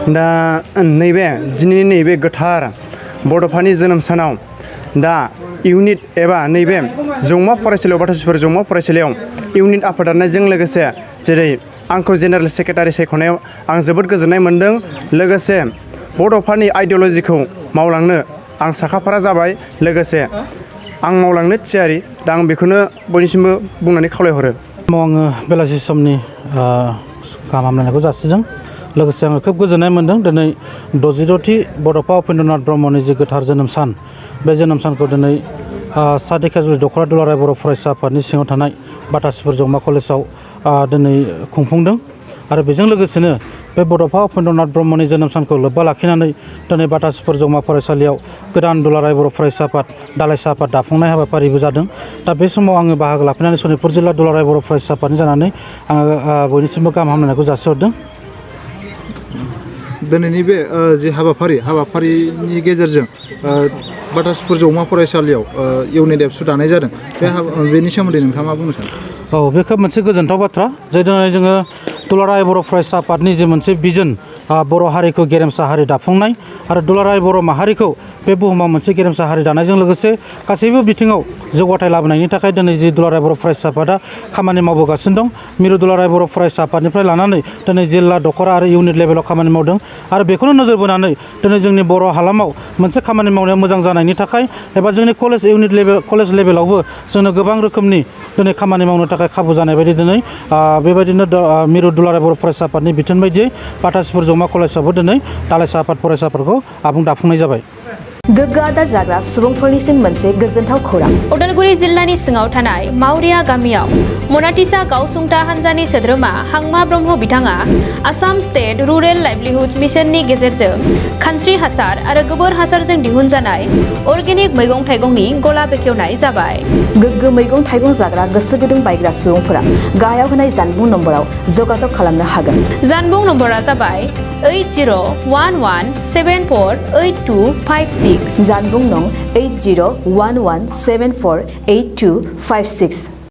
दा नैबे दिनैनि नैबे गोथार बड'फानि जोनोम सानाव दा इउनिट एबा नैबे जौमा फरायसालियाव बाथौसिफोर जौमा फरायसालियाव इउनिट आफादनायजों लोगोसे जेरै आंखौ जेनेरेल सेक्रेटारि सायख'नायाव आं जोबोद गोजोननाय मोन्दों। लोगोसे बड'फानि आइडिय'लजिखौ मावलांनो आं साखाफारा जाबाय। लोगोसे आं मावलांनो थियारि। दा आं बेखौनो बयनिसिमबो बुंनानै खावलायहरो। आङो बेलासि समनि गाहाम हामलायनायखौ जासिदों। लोगोसे आङो खोब गोजोननाय मोन्दों दिनै 66थि बड'फा उपेन्द्रनाथ ब्रह्मनि जि गोथार जोनोम सान, बे जोनोम सानखौ दिनै सा धेकियाजुलि दख'रा दुलाराय बर' फरायसा आफादनि सिङाव थानाय बाथासिफोर जौमा कलेजाव दिनै खुंफुंदों। आरो बेजों लोगोसेनो बे बड'फा उपेन्द्रनाथ ब्रह्मनि जोनोम सानखौ लोब्बा लाखिनानै दिनै बाथासिफोर जौमा फरायसालियाव गोदान दुलाराय बर' फरायसा आफाद दालाइसा आफाद दाफुंनाय हाबाफारिबो जादों। दा बे समाव आङो बाहागो लाफैनानै सनितपुर जिल्ला दुलाराय बर' फरायसा आफादनि जानानै आङो बयनिसिमबो गाहाम हामलायनायखौ जासिहरदों। दिनैनि बे जि हाबाफारिनि गेजेरजों बाथासिफोर जौमा फरायसालियाव इउनिट एबसु दानाय जादों। बेनि सोमोन्दै नोंथाङा मा बुंनो सानो? औ, बे खोब मोनसे गोजोनथाव बाथ्रा जे दिनै जोङो दुलाराय बर' फरायसा आफादनि जे मोनसे बिजन, बर' हारिखौ गेरेमसा हारि दाफुंनाय आरो दुलाराय बर' माहारिखौ बे बुहुमाव मोनसे गेरेमसा हारि दानायजों लोगोसे गासैबो बिथिङाव जौगाथाय लाबोनायनि थाखाय दिनै जि दुलाराय बर' फरायसा आफादा खामानि मावबोगासिनो दं। मिरु दुलाराय बर' फरायसा आफादनिफ्राय लानानै दिनै जिल्ला दख'रा आरो इउनिट लेभेलाव खामानि मावदों। आरो बेखौनो नोजोर बोनानै दिनै जोंनि बर' हालामाव मोनसे खामानि मावनाया मोजां जानायनि थाखाय एबा जोंनि कलेज लेभेलावबो जोंनो गोबां रोखोमनि दिनै खामानि मावनो थाखाय खाबु जानाय बायदि दिनै बेबायदिनो मिरु दुलाराय बर' फरायसा आफादनि बिथोन बायदियै बाथासिफोर जौमा कलेजावबो दिनै दालाइसा आफाद फरायसाफोरखौ आबुं दाफुंनाय जाबाय। गोग्गो आदार जाग्रा सुबुंफोरनिसिम मोनसे गोजोनथाव खौरां। उदालगुरि जिल्लानि सिङाव थानाय मावरिया गामियाव मनाटिसा गावसुंथा हान्जानि सोद्रोमा हांमा ब्रह्म बिथाङा आसाम स्टेट रुरेल लाइभलिहुड मिशननि गेजेरजों खानस्रि हासार आरो गोबोर हासारजों दिहुनजानाय अर्गेनिक मैगं थाइगंनि गला बेखेवनाय जाबाय। गोग्गो मैगं थाइगं जाग्रा गोसो गुदुं बायग्रा सुबुंफोरा गाहायाव होनाय जानबुं नम्बराव जगाजग खालामनो हागोन। जानबुं नम्बरा जाबाय 8011748256। जानबुं नं 8011748256।